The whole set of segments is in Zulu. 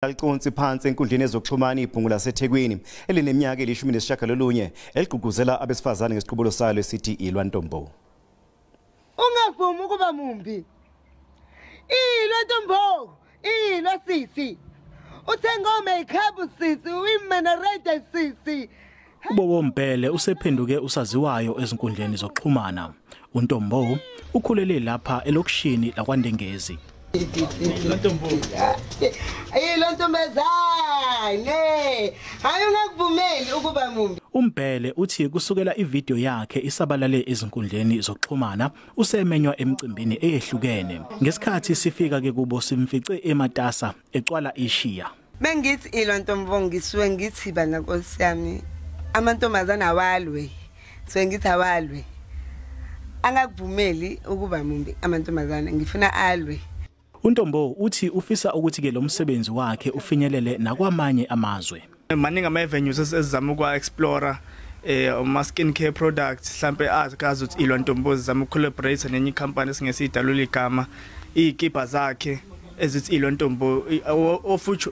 Aliconsi phansi enkundleni ezokuxhumana ibhungu laseThekwini elineminyaka eli-19 eligqugquzela abesifazane ngesiqubulo salo esithi Ilwa Ntombo. Ungavumi ukuba mumbi. Ilwa Ntombo, ilwa sisi. Uthenga makeup sisi, uyimenerate sisi. Ubobo Mpele usephenduke usaziwayo ezinkundleni zokuxhumana. uNtombo ukhulele lapha elokishini laKwaNdengezi. Ilwa ntombazane, hayi ungakuvumeli ukuba mumbi. uMpele uthi kusukela ivideo yakhe isabalale ezinkundleni zokuxhumana usemenywa emcimbini eyehlukene. Ngesikhathi sifika ke kubo simfice eMatasa ecwala ishiya. Bengithi Ilwa Ntombo ngisuke ngithi bana Nkosi yami amantombazana awalwe. So ngithi awalwe. Angakuvumeli ukuba mumbi amantombazana ngifuna alwe. uNtombo uthi ufisa ukuthi ke lo msebenzi wakhe ufinyelele nakwamanye amazwe. Maningi ama-avenues esizama ukwa-explora ama skin care products mhlambe akazi ukuthi Ilwa Ntombo zizama ukucollaborate nenye company esingesidalula igama izikipa zakhe ezithi Ilwa Ntombo ofuthi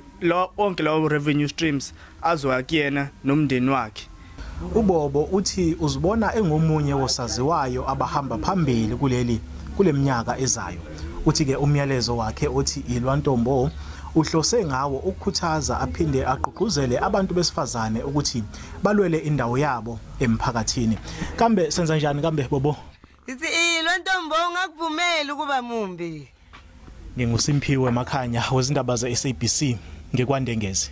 onke lawo revenue streams azoya kuyena nomndeni wakhe. uBobo uthi uzibona engomunye wosaziwayo abahamba phambili kuleminyaka ezayo. Uthi ke umyalezo wakhe othi Ilwa Ntombo uhlose ngawo ukukhuthaza aphinde agqugquzele abantu besifazane ukuthi balwele indawo yabo emphakathini. Kambe senza njani kambe Bobo? Ithi Ilwa Ntombo ungakuvumeli ukuba mumbi. NginguSimphiwe Makhanya wezindaba ze-SABC ngeKwaNdengezi.